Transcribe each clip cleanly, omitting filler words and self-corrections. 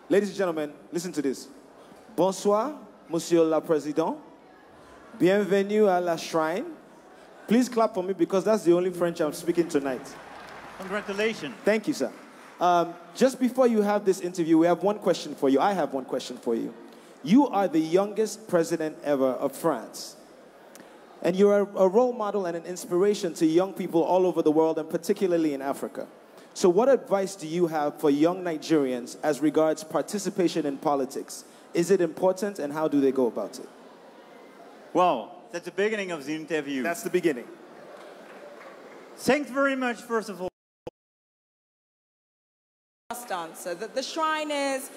Ladies and gentlemen, listen to this. Bonsoir, Monsieur le Président. Bienvenue à la Shrine. Please clap for me because that's the only French I'm speaking tonight. Congratulations. Thank you, sir. Just before you have this interview, we have one question for you. I have one question for you. You are the youngest president ever of France. And you're a role model and an inspiration to young people all over the world, and particularly in Africa. So what advice do you have for young Nigerians as regards participation in politics? Is it important, and how do they go about it? Wow, that's the beginning of the interview. That's the beginning. Thanks very much, first of all. Last answer, that the Shrine is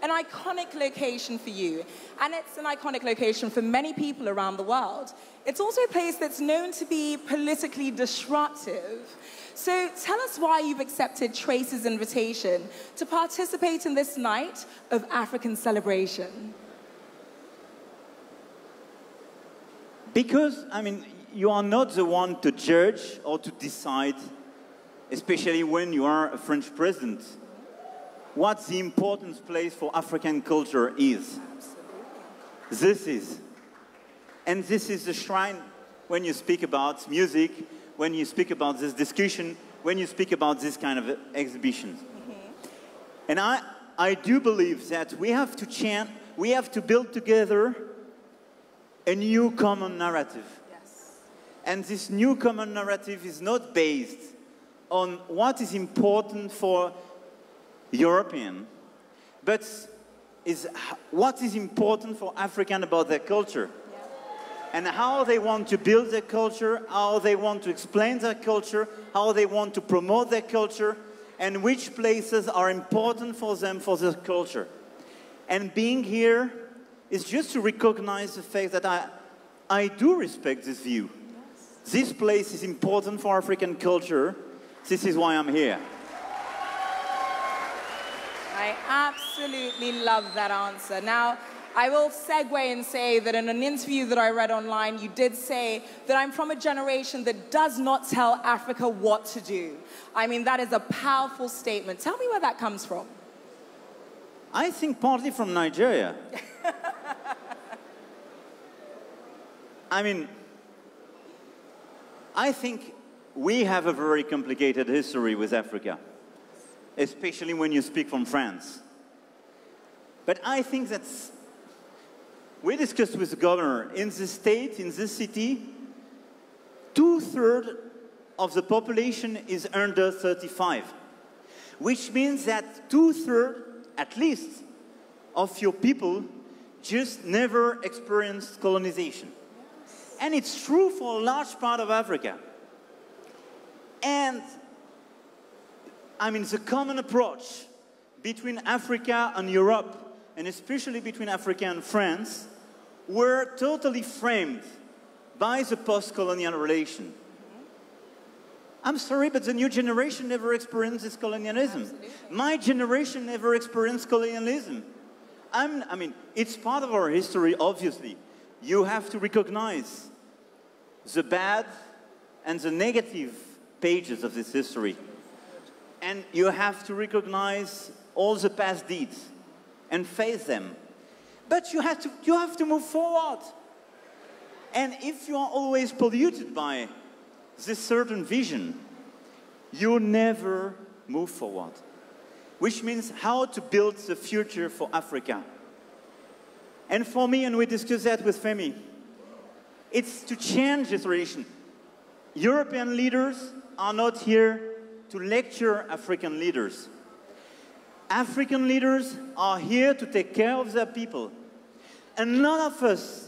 an iconic location for you, and it's an iconic location for many people around the world. It's also a place that's known to be politically disruptive. So tell us why you've accepted Trace's invitation to participate in this night of African celebration. Because, I mean, you are not the one to judge or to decide, especially when you are a French president, what the important place for African culture is. Absolutely. This is. And this is the Shrine when you speak about music, when you speak about this discussion, when you speak about this kind of exhibitions. And I do believe that we have to build together a new common narrative. Yes. And this new common narrative is not based on what is important for European, but is what is important for African about their culture. And how they want to build their culture, how they want to explain their culture, how they want to promote their culture, and which places are important for them for their culture. And being here is just to recognize the fact that I do respect this view. Yes. This place is important for African culture. This is why I'm here. I absolutely love that answer. Now, I will segue and say that in an interview that I read online, you did say that I'm from a generation that does not tell Africa what to do. I mean, that is a powerful statement. Tell me where that comes from. I think partly from Nigeria. I mean, I think we have a very complicated history with Africa, especially when you speak from France. But I think that's we discussed with the governor, in this state, in this city, 2/3 of the population is under 35, which means that 2/3, at least, of your people just never experienced colonization. And it's true for a large part of Africa. And, I mean, the common approach between Africa and Europe, and especially between Africa and France, were totally framed by the post-colonial relation. I'm sorry, but the new generation never experienced this colonialism. Absolutely. My generation never experienced colonialism. I mean, it's part of our history, obviously. You have to recognize the bad and the negative pages of this history. And you have to recognize all the past deeds and face them. But you have to move forward. And if you are always polluted by this certain vision, you never move forward. Which means how to build the future for Africa. And for me, and we discussed that with Femi, it's to change this relation. European leaders are not here to lecture African leaders. African leaders are here to take care of their people. And none of us